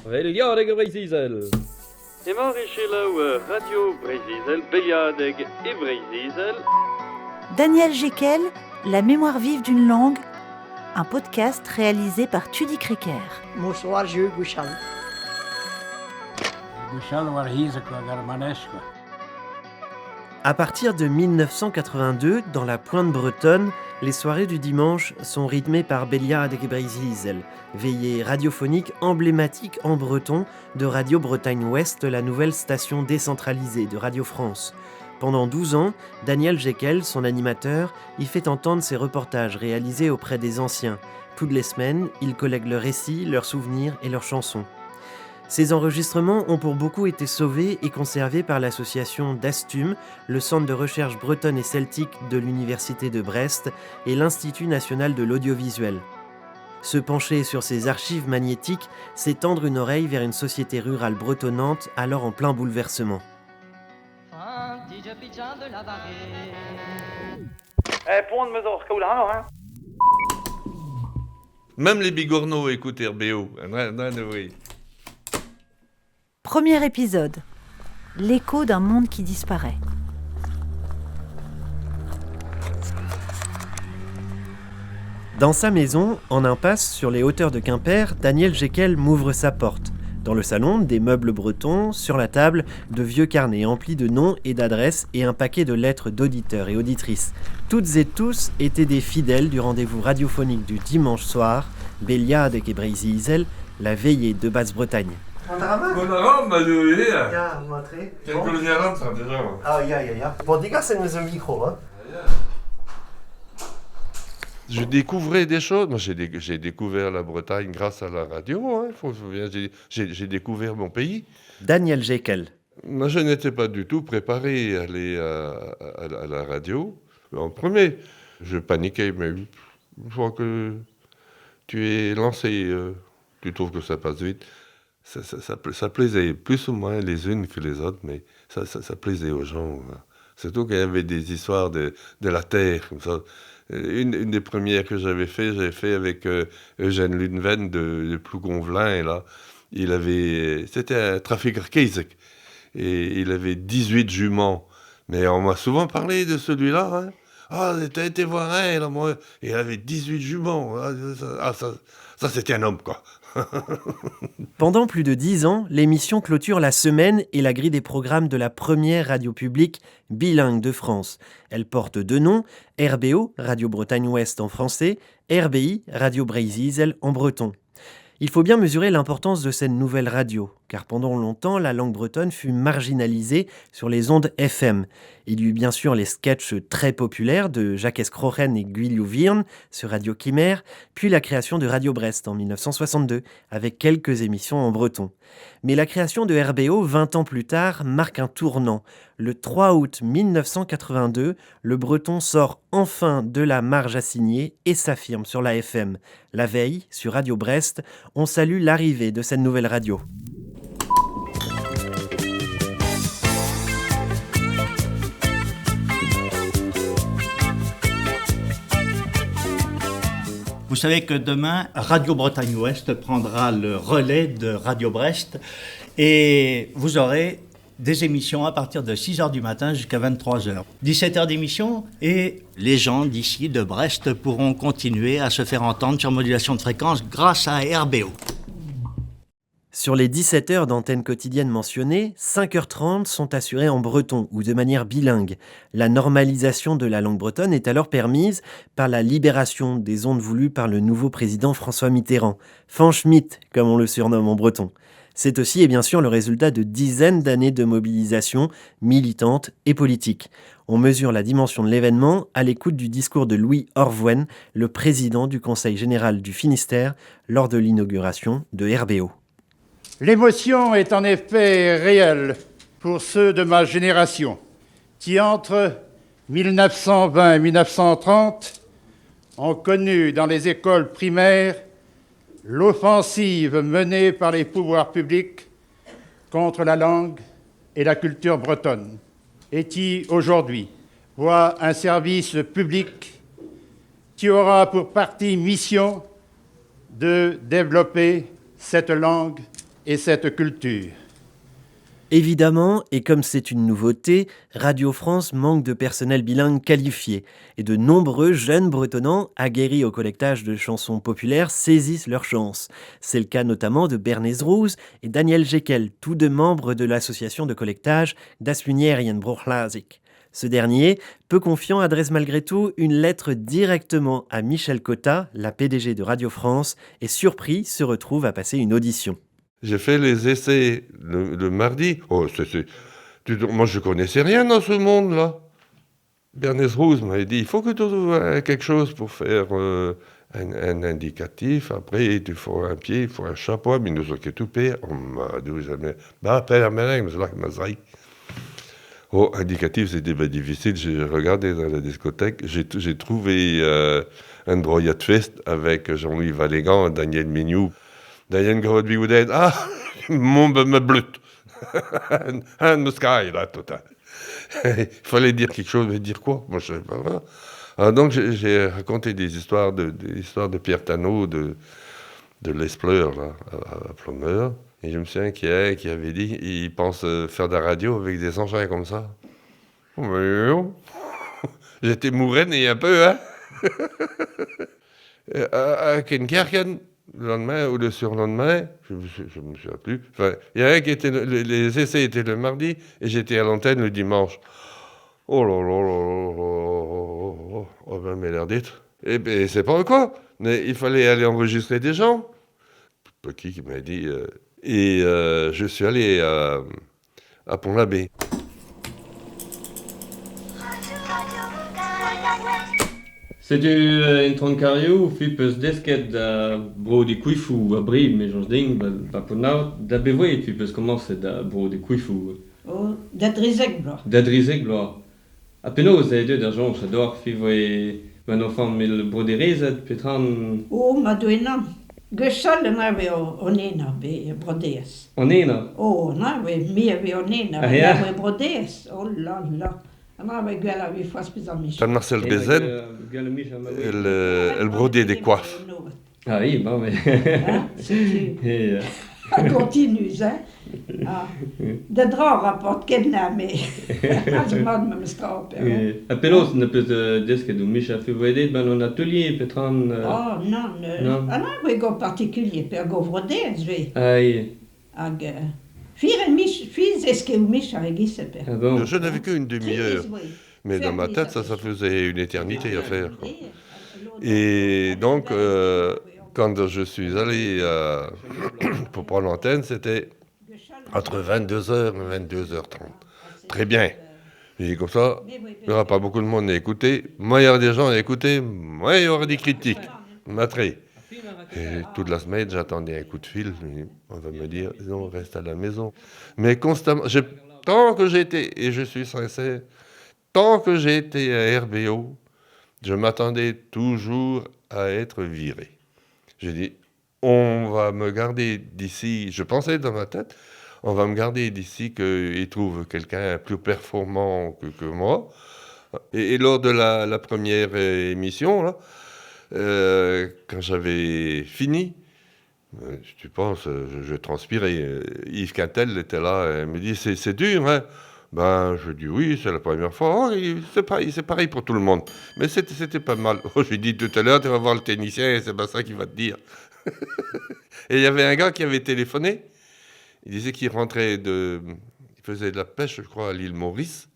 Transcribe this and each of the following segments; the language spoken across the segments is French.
Belliadeg Breizizel. Emañ Radio Breizizel, Belliadeg et Breizizel. Daniel Jekel, La mémoire vive d'une langue, un podcast réalisé par Tudy Kreker. Bonsoir, je Gouchal. Gouchal war hisekwa garmaneskwa. À partir de 1982, dans la pointe bretonne, les soirées du dimanche sont rythmées par Belliadeg Breizizel, veillée radiophonique emblématique en breton de Radio Bretagne Ouest, la nouvelle station décentralisée de Radio France. Pendant 12 ans, Daniel Jekel, son animateur, y fait entendre ses reportages réalisés auprès des anciens. Toutes les semaines, il collecte leurs récits, leurs souvenirs et leurs chansons. Ces enregistrements ont pour beaucoup été sauvés et conservés par l'association DASTUM, le Centre de recherche bretonne et celtique de l'Université de Brest et l'Institut national de l'audiovisuel. Se pencher sur ces archives magnétiques, c'est tendre une oreille vers une société rurale bretonnante alors en plein bouleversement. Même les bigorneaux écoutent RBO. Premier épisode. L'écho d'un monde qui disparaît. Dans sa maison, en impasse, sur les hauteurs de Quimper, Daniel Jekel m'ouvre sa porte. Dans le salon, des meubles bretons, sur la table, de vieux carnets emplis de noms et d'adresses et un paquet de lettres d'auditeurs et auditrices. Toutes et tous étaient des fidèles du rendez-vous radiophonique du dimanche soir, Belliadeg et Breizizel, la veillée de Basse-Bretagne. Je découvrais des choses. Moi, j'ai découvert la Bretagne grâce à la radio. J'ai découvert mon pays. Daniel Jekel. Moi, je n'étais pas du tout préparé à aller à la radio. En premier, je paniquais, mais une fois que tu es lancé, tu trouves que ça passe vite. Ça plaisait plus ou moins les unes que les autres, mais ça plaisait aux gens. Surtout qu'il y avait des histoires de la terre, comme ça. Une des premières que j'avais fait avec Eugène Lunven de Plougonvelin, là. C'était un trafiqueur Keizek, et il avait 18 juments. Mais on m'a souvent parlé de celui-là, hein. Ah, t'as été voir un, là, moi. Il avait 18 juments. Ça c'était un homme, quoi. Pendant plus de 10 ans, l'émission clôture la semaine et la grille des programmes de la première radio publique bilingue de France. Elle porte deux noms, RBO, Radio Bretagne Ouest en français, RBI, Radio Breizizel en breton. Il faut bien mesurer l'importance de cette nouvelle radio, car pendant longtemps, la langue bretonne fut marginalisée sur les ondes FM. Il y eut bien sûr les sketchs très populaires de Jacques Escrochen et Guillaume Virne sur Radio Kimer, puis la création de Radio Brest en 1962, avec quelques émissions en breton. Mais la création de RBO, 20 ans plus tard, marque un tournant. Le 3 août 1982, le breton sort enfin de la marge assignée et s'affirme sur la FM. La veille, sur Radio Brest, on salue l'arrivée de cette nouvelle radio. Vous savez que demain, Radio Bretagne Ouest prendra le relais de Radio Brest et vous aurez des émissions à partir de 6h du matin jusqu'à 23h. 17h d'émission et les gens d'ici de Brest pourront continuer à se faire entendre sur modulation de fréquence grâce à RBO. Sur les 17 heures d'antenne quotidienne mentionnées, 5h30 sont assurées en breton ou de manière bilingue. La normalisation de la langue bretonne est alors permise par la libération des ondes voulues par le nouveau président François Mitterrand, Fanchmit comme on le surnomme en breton. C'est aussi et bien sûr le résultat de dizaines d'années de mobilisation militante et politique. On mesure la dimension de l'événement à l'écoute du discours de Louis Orvoine, le président du Conseil général du Finistère, lors de l'inauguration de RBO. L'émotion est en effet réelle pour ceux de ma génération qui, entre 1920 et 1930, ont connu dans les écoles primaires l'offensive menée par les pouvoirs publics contre la langue et la culture bretonne et qui, aujourd'hui, voient un service public qui aura pour partie mission de développer cette langue et cette culture. Évidemment, et comme c'est une nouveauté, Radio France manque de personnel bilingue qualifié. Et de nombreux jeunes bretonnants, aguerris au collectage de chansons populaires, saisissent leur chance. C'est le cas notamment de Bernays Roos et Daniel Jekel, tous deux membres de l'association de collectage Das Munierienbrochlasik. Ce dernier, peu confiant, adresse malgré tout une lettre directement à Michel Cotta, la PDG de Radio France, et surpris, se retrouve à passer une audition. J'ai fait les essais le mardi. Moi, je connaissais rien dans ce monde-là. Bernays Roos m'avait dit, il faut que tu trouves quelque chose pour faire un indicatif. Après, il faut un pied, il faut un chapeau. Mais nous sommes tout payés. On m'a dit jamais. Indicatif, c'était pas difficile. J'ai regardé dans la discothèque. J'ai trouvé un Droyat-Fest avec Jean-Louis Valégan, Daniel Mignou. Daniel Grodby-Oudet, mon me blut. Un sky, là, total. Il fallait dire quelque chose, mais dire quoi? Moi, je ne sais pas. Alors, donc, j'ai raconté des histoires de Pierre Tanot, de l'Espleur, là, à Plomeur. Et je me souviens qu'il avait dit, il pense faire de la radio avec des engins comme ça. J'étais mourenne un peu, hein. À Kinkerken, le lendemain ou le surlendemain, je ne me souviens plus. Enfin, il y a un qui était, les essais étaient le mardi et j'étais à l'antenne le dimanche. Oh là là là là, oh ben mais l'air d'être. Et ben c'est pas quoi, mais il fallait aller enregistrer des gens. Petit qui m'a dit, je suis allé à Pont-l'Abbé. Setu in Troncario, fipes desket da bro de kuifu a brid me jons ding, ba ponaut, da bevoet fipes commence da bro de kuifu. Oh, d'adrizek, bro. Da drizek bloa. A penaos a edo da jons a dor fivoe ben enfant mil bro de rezet petran... Oh, ma douenam. Gusol na ve onena be brodees. Onena? Oh, na ve mia ve onena Ah, ja. ve brodees. Oh là là. Na ve gwella ve fas pizza mich. Jean-Marcel Bézen, elle brodait des coiffes. Ah oui, bon, mais... Hein, c'est tu. Et, On continue, hein. Ah. De dra rapporte qu'elle n'a, mais... Je m'en me scape. A penaos ne peut desket ou Micha fivoedet ben on atelier petran... Oh, non. Non. Ah non, ve go particulier, per go brodees, ve. Ah oui. Hag... Fiz eske ou mich a egisse per. Ah bon. Je n'avais qu'une demi-heure, mais dans ma tête, ça faisait une éternité à faire. Quoi. Et donc, quand je suis allé pour prendre l'antenne, c'était entre 22h et 22h30. Très bien. Et comme ça, il n'y aura pas beaucoup de monde à écouter. Moi, il y aura des gens à écouter. Moi, il y aura des critiques. Matré. Et toute la semaine, j'attendais un coup de fil. On va me dire, non, reste à la maison. Mais constamment, tant que j'étais, et je suis sincère, tant que j'étais à RBO, je m'attendais toujours à être viré. J'ai dit, on va me garder d'ici, je pensais dans ma tête, on va me garder d'ici qu'ils trouvent quelqu'un plus performant que moi. Et lors de la première émission, là, quand j'avais fini, tu penses, je transpirais. Yves Quintel était là, il me dit, c'est dur, hein? Ben, je dis oui, c'est la première fois. Oh, c'est pareil pour tout le monde. Mais c'était pas mal. Oh, je lui dis tout à l'heure, tu vas voir le technicien, c'est pas ça qu'il va te dire. Et il y avait un gars qui avait téléphoné. Il disait qu'il rentrait il faisait de la pêche, je crois, à l'île Maurice.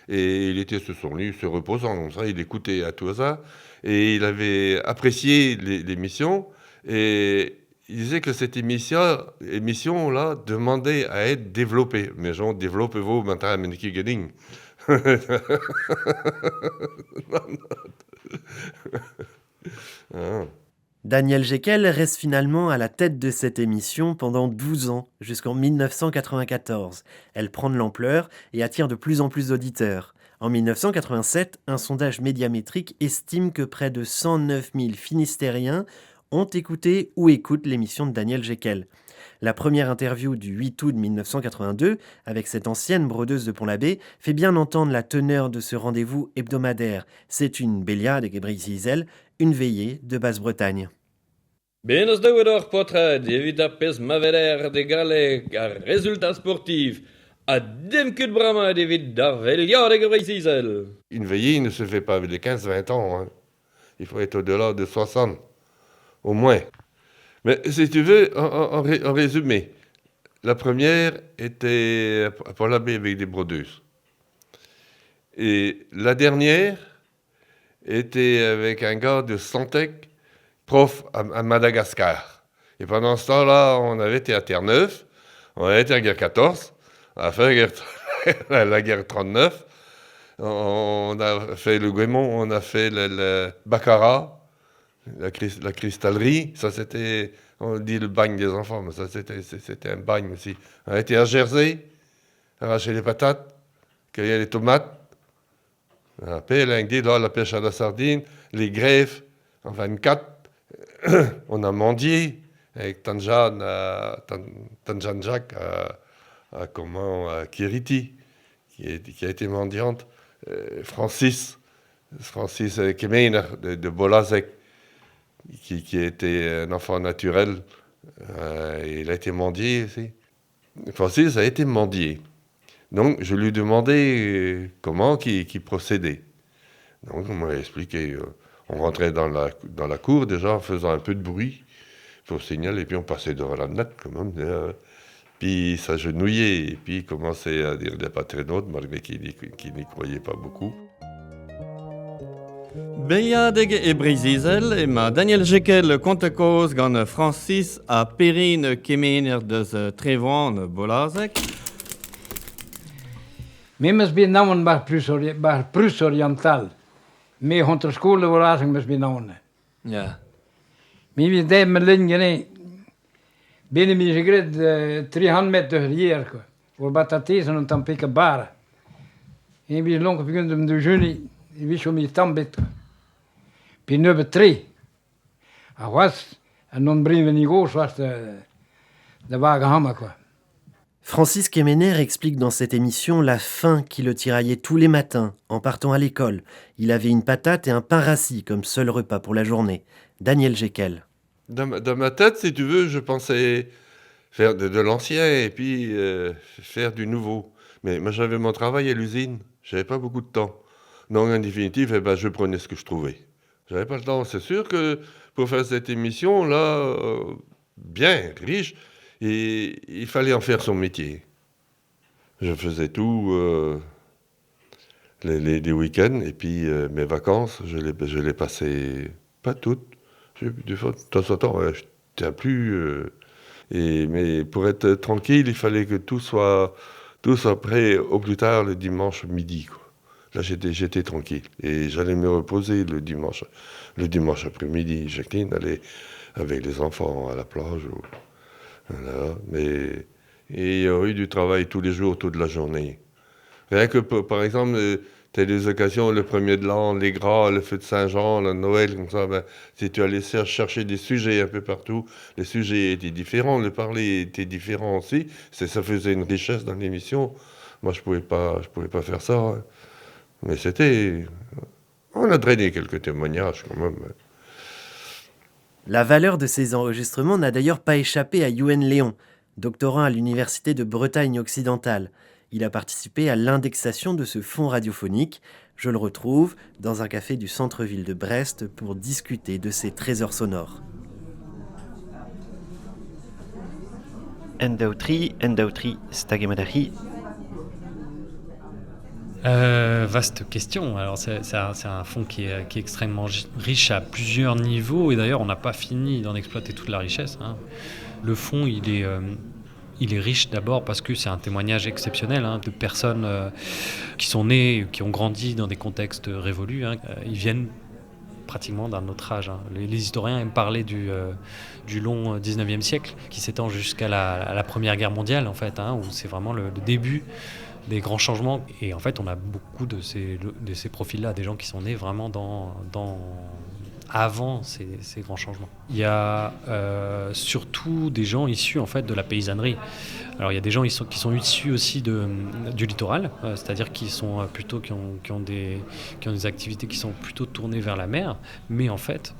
Et il était sur son lit, se reposant comme ça. Il écoutait à tout ça. Et il avait apprécié l'émission. Et il disait que cette émission-là demandait à être développée. Mais genre, développez-vous maintenant à Meniki Gedding. Daniel Jekel reste finalement à la tête de cette émission pendant 12 ans, jusqu'en 1994. Elle prend de l'ampleur et attire de plus en plus d'auditeurs. En 1987, un sondage médiamétrique estime que près de 109 000 Finistériens ont écouté ou écoutent l'émission de Daniel Jekel. La première interview du 8 août 1982, avec cette ancienne brodeuse de Pont-l'Abbé, fait bien entendre la teneur de ce rendez-vous hebdomadaire. C'est une Béliade de Gebrezizel, une veillée de Basse-Bretagne. Benes de wedor potred, evit apes maveder de galek a résultat sportif. A demkut brama evit dar velior de gevreisizel. Une veillée ne se fait pas avec les 15-20 ans. Hein. Il faut être au-delà de 60, au moins. Mais si tu veux, en résumé, la première était à Port-l'Abbé avec des brodeuses. Et la dernière était avec un gars de Santec, prof à Madagascar. Et pendant ce temps-là, on avait été à Terre-Neuve, on avait été à la guerre 14, on a fait la guerre 39, on a fait le Guémont, on a fait le Baccarat, la cristallerie, ça c'était, on dit le bagne des enfants, mais ça c'était un bagne aussi. On a été à Jersey, arracher les patates, cueillir les tomates, la pêche à la sardine, les greffes, en 24, on a mendié avec Tanjan Jacques à Kiriti, qui a été mendiante, Francis Kemener de Bolazek, qui a été un enfant naturel, il a été mendié aussi. Francis a été mendié. Donc, je lui demandais comment qu'il procédait. Donc, on m'a expliqué. On rentrait dans la cour, déjà, en faisant un peu de bruit pour signaler, et puis on passait devant la natte, quand même. Puis, il s'agenouillait, et puis il commençait à dire des paternotes, malgré qu'il n'y croyait pas beaucoup. Beiadeg e Breizizel, ma Daniel Jekel kontekoz gant Francis a Perrine Kemener deus Trevan Bolazek. Mimmers ben nauen bar Prus oriental. Me hunter skole voorazing mes ben nauen. Ja. Mi vi de med linjen binnen mi segred 300 meter hier ko. Voor batatesen en tampika bara. En vi lonk begynde om de juni, vi så mi tambit. Puis nummer 3. Ah was, en non briven i går was de wagen hammer quoi. Francis Kemener explique dans cette émission la faim qui le tiraillait tous les matins en partant à l'école. Il avait une patate et un pain rassis comme seul repas pour la journée. Daniel Jekel. Dans ma tête, si tu veux, je pensais faire de l'ancien et puis faire du nouveau. Mais moi, j'avais mon travail à l'usine. J'avais pas beaucoup de temps. Donc, en définitive, je prenais ce que je trouvais. J'avais pas le temps. C'est sûr que pour faire cette émission-là, bien, riche, et il fallait en faire son métier. Je faisais tout les week-ends, et puis mes vacances, je les passais pas toutes. De temps en temps, je tiens plus. Mais pour être tranquille, il fallait que tout soit prêt au plus tard le dimanche midi, quoi. Là, j'étais tranquille. Et j'allais me reposer le dimanche après-midi. Jacqueline allait avec les enfants à la plage. Voilà. Mais il y a eu du travail tous les jours, toute la journée. Rien que, par exemple, tu as des occasions, le 1er de l'an, les gras, le feu de Saint-Jean, le Noël, comme ça, si tu allais chercher des sujets un peu partout, les sujets étaient différents, le parler était différent aussi. Ça faisait une richesse dans l'émission. Moi, je pouvais pas faire ça. Hein. Mais on a drainé quelques témoignages quand même. La valeur de ces enregistrements n'a d'ailleurs pas échappé à Youen Léon, doctorant à l'Université de Bretagne occidentale. Il a participé à l'indexation de ce fonds radiophonique. Je le retrouve dans un café du centre-ville de Brest pour discuter de ces trésors sonores. Endautri, Stagemadahi. Vaste question. Alors c'est un fonds qui est extrêmement riche à plusieurs niveaux et d'ailleurs on n'a pas fini d'en exploiter toute la richesse. Hein. Le fonds il est riche d'abord parce que c'est un témoignage exceptionnel de personnes qui sont nées, qui ont grandi dans des contextes révolus. Ils viennent pratiquement d'un autre âge. Les historiens aiment parler du long 19e siècle qui s'étend jusqu'à la Première Guerre mondiale en fait, où c'est vraiment le début des grands changements. Et en fait, on a beaucoup de ces profils-là, des gens qui sont nés vraiment avant ces grands changements. Il y a surtout des gens issus en fait de la paysannerie. Alors il y a des gens qui sont issus aussi du littoral, c'est-à-dire qui sont plutôt qui ont des activités qui sont plutôt tournées vers la mer, mais en fait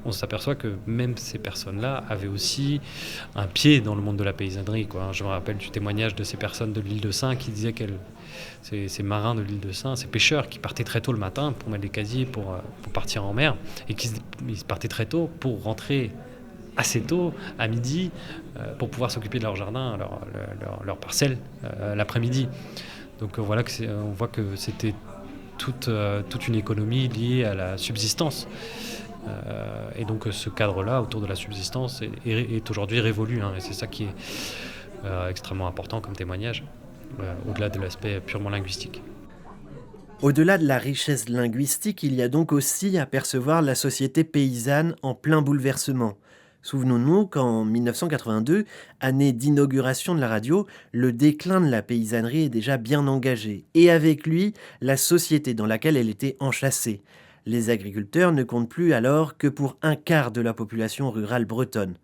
on s'aperçoit que même ces personnes-là avaient aussi un pied dans le monde de la paysannerie, quoi. Je me rappelle du témoignage de ces personnes de l'île de Sein qui disaient ces marins de l'île de Sein, ces pêcheurs qui partaient très tôt le matin pour mettre des casiers pour partir en mer, et ils partaient très tôt pour rentrer assez tôt, à midi, pour pouvoir s'occuper de leur jardin, leur parcelle l'après-midi. Donc voilà, on voit que c'était toute une économie liée à la subsistance. Et donc ce cadre-là, autour de la subsistance, est aujourd'hui révolu, hein, et c'est ça qui est extrêmement important comme témoignage, au-delà de l'aspect purement linguistique. Au-delà de la richesse linguistique, il y a donc aussi à percevoir la société paysanne en plein bouleversement. Souvenons-nous qu'en 1982, année d'inauguration de la radio, le déclin de la paysannerie est déjà bien engagé, et avec lui, la société dans laquelle elle était enchâssée. Les agriculteurs ne comptent plus alors que pour un quart de la population rurale bretonne.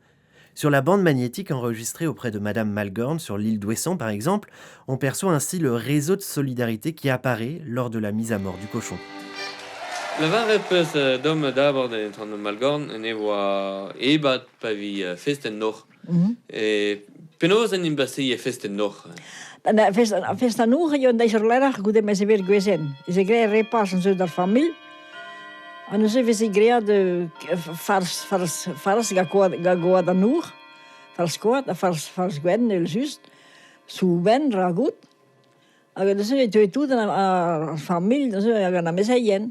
Sur la bande magnétique enregistrée auprès de Madame Malgorn sur l'île d'Ouessant par exemple, on perçoit ainsi le réseau de solidarité qui apparaît lors de la mise à mort du cochon. Le var etwas dumme d'abord von Malgorn, ne var ebat pavi festen noch. Penosen in Basie festen noch. Festen nog, je deze erg goed met ze weer gewezen. Ze krijgen repas en zo der familie. En dan zijn ze krijgen fars gagoa dan nog. Fars koad, fars gwen, heel juist. Zo ben, ragout. En dan zijn ze toe dan familie, dan zijn ze naar mezelf.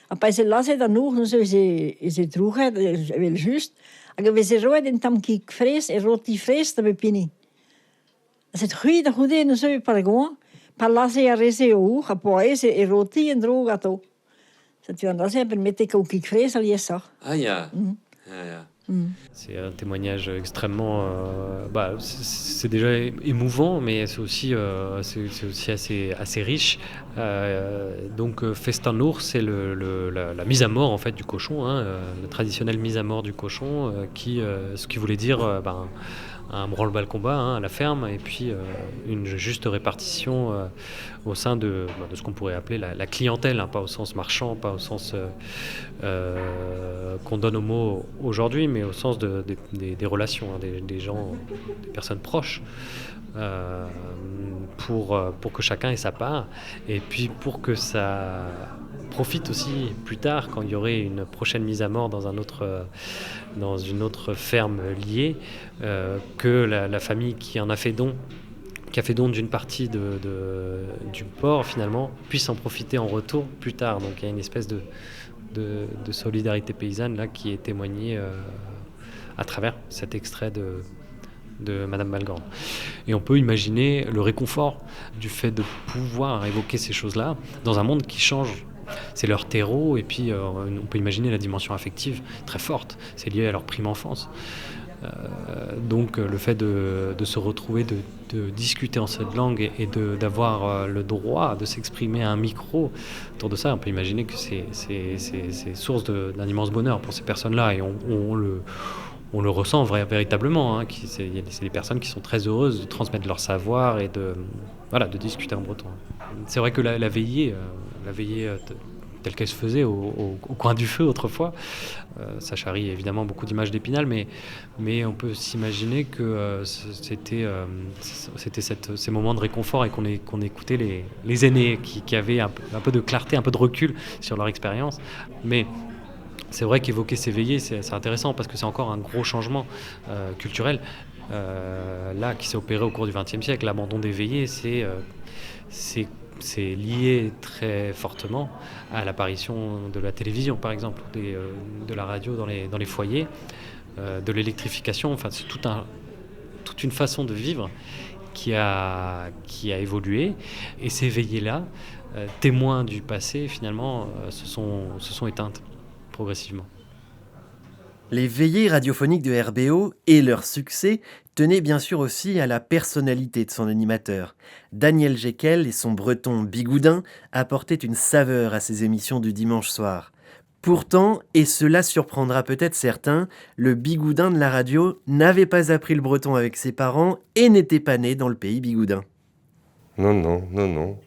Après, c'est là, c'est dans nous, c'est trop, c'est juste. Et c'est roide in tam qui fraise et roti fraise de pini. C'est goed, dat goed in zo par gewoon. Par là, c'est à rester au, après c'est roti en droog gâteau. C'est tu en c'est permettre qu'on qui fraise à ça. Ah ja. Ja ja. C'est un témoignage extrêmement, c'est déjà émouvant, mais c'est aussi assez riche. Donc Festanour, c'est la mise à mort en fait du cochon, hein, la traditionnelle mise à mort du cochon, ce qui voulait dire un branle-bas le combat, hein, à la ferme, et puis une juste répartition au sein de ce qu'on pourrait appeler la clientèle, hein, pas au sens marchand, pas au sens qu'on donne au mot aujourd'hui, mais au sens des relations, hein, des gens, des personnes proches, pour que chacun ait sa part, et puis pour que ça profite aussi plus tard, quand il y aurait une prochaine mise à mort dans une autre ferme liée, que la famille qui a fait don d'une partie du porc finalement puisse en profiter en retour plus tard. Donc il y a une espèce de solidarité paysanne là qui est témoignée à travers cet extrait de Madame Malgorn. Et on peut imaginer le réconfort du fait de pouvoir évoquer ces choses-là dans un monde qui change. C'est leur terreau, et puis on peut imaginer la dimension affective très forte. C'est lié à leur prime enfance. Donc le fait de se retrouver, de discuter en cette langue et d'avoir le droit de s'exprimer à un micro autour de ça, on peut imaginer que c'est source d'un immense bonheur pour ces personnes-là, et on le ressent véritablement, hein, c'est des personnes qui sont très heureuses de transmettre leur savoir et de discuter en breton. C'est vrai que la veillée telle qu'elle se faisait au coin du feu autrefois, ça charrie évidemment beaucoup d'images d'Épinal, mais on peut s'imaginer que c'était ces moments de réconfort, et qu'on écoutait les aînés qui avaient un peu de clarté, un peu de recul sur leur expérience. Mais c'est vrai qu'évoquer ces veillées, c'est intéressant, parce que c'est encore un gros changement culturel là qui s'est opéré au cours du XXe siècle. L'abandon des veillées, c'est lié très fortement à l'apparition de la télévision, par exemple, de la radio dans les foyers, de l'électrification. Enfin, c'est toute une façon de vivre qui a évolué, et ces veillées-là, témoins du passé, finalement, se sont éteintes progressivement. Les veillées radiophoniques de RBO et leur succès tenaient bien sûr aussi à la personnalité de son animateur. Daniel Jekyll et son breton bigoudin apportaient une saveur à ces émissions du dimanche soir. Pourtant, et cela surprendra peut-être certains, le bigoudin de la radio n'avait pas appris le breton avec ses parents et n'était pas né dans le pays bigoudin. Non. De toute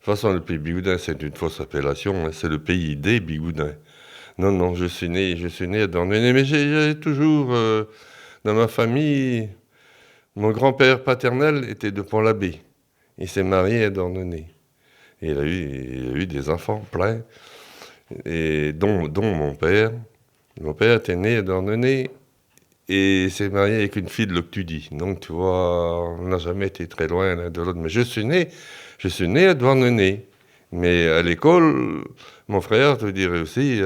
façon, le pays bigoudin, c'est une fausse appellation, hein, c'est le pays des bigoudins. Non, je suis né à Dornenay, mais j'ai toujours, dans ma famille, mon grand-père paternel était de Pont-l'Abbé. Il s'est marié à Dornenay. Et il a eu des enfants pleins, et dont mon père. Mon père était né à Dornenay et s'est marié avec une fille de Loctudie. Donc tu vois, on n'a jamais été très loin l'un de l'autre. Mais je suis né à Dornenay. Mais à l'école, mon frère te dirait aussi,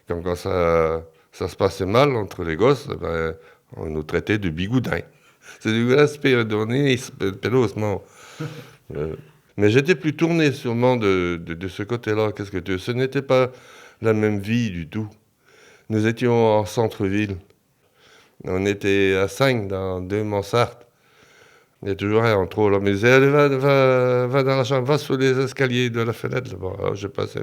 quand ça se passait mal entre les gosses, ben, on nous traitait de bigoudins. C'est du aspect à Dornenay, pénosement. Mais j'étais plus tourné sûrement de ce côté-là. Ce n'était pas la même vie du tout. Nous étions en centre-ville. On était à 5 dans 2 mansardes. Il y a toujours un en trop là. Mais allez, va dans la chambre, va sous les escaliers de la fenêtre. Alors, je passais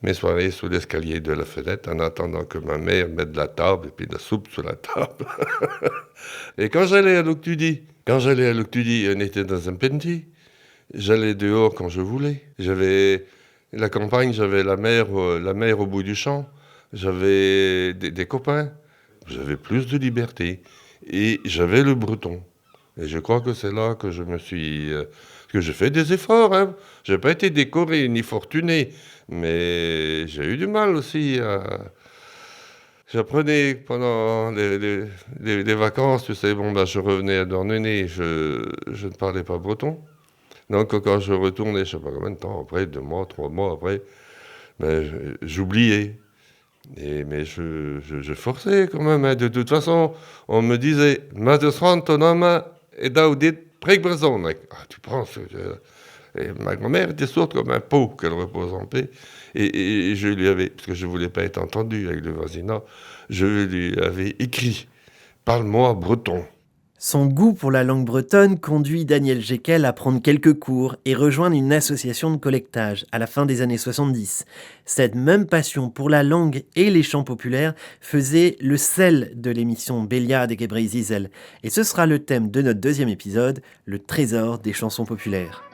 mes soirées sous l'escalier de la fenêtre en attendant que ma mère mette de la table et puis de la soupe sur la table. Et quand j'allais à Loctudie, on était dans un penty. J'allais dehors quand je voulais. J'avais la campagne, j'avais la mer au bout du champ. J'avais des copains. J'avais plus de liberté. Et j'avais le breton. Et je crois que c'est là que je me suis... que j'ai fait des efforts. Hein. Je n'ai pas été décoré ni fortuné. Mais j'ai eu du mal aussi à... J'apprenais pendant les vacances, tu sais, je revenais à Dornenay, je ne parlais pas breton. Donc quand je retournais, je ne sais pas combien de temps après, 2 mois, 3 mois après, j'oubliais. Mais je forçais quand même. Hein. De toute façon, on me disait « Madesran, ton homme est d'audit pré-breton. » Tu penses et ma grand-mère était sourde comme un pot, qu'elle repose en paix. Et je lui avais, parce que je ne voulais pas être entendu avec le voisinat, je lui avais écrit « Parle-moi breton ». Son goût pour la langue bretonne conduit Daniel Jekyll à prendre quelques cours et rejoindre une association de collectage à la fin des années 70. Cette même passion pour la langue et les chants populaires faisait le sel de l'émission Béliard et Gebrey Zizel. Et ce sera le thème de notre 2e épisode, le trésor des chansons populaires.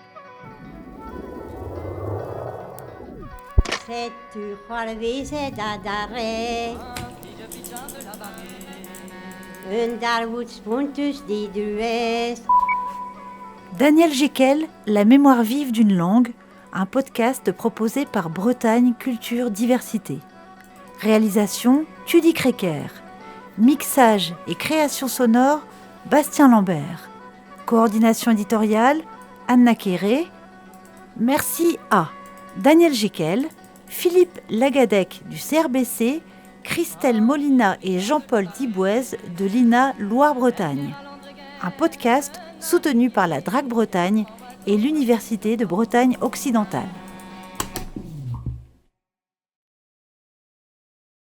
Daniel Jekyll, la mémoire vive d'une langue, un podcast proposé par Bretagne Culture Diversité. Réalisation, Tudy Kreker. Mixage et création sonore, Bastien Lambert. Coordination éditoriale, Anna Kéré. Merci à Daniel Jekyll, Philippe Lagadec du CRBC, Christelle Molina et Jean-Paul Dibouez de l'INA Loire-Bretagne. Un podcast soutenu par la DRAC Bretagne et l'Université de Bretagne occidentale.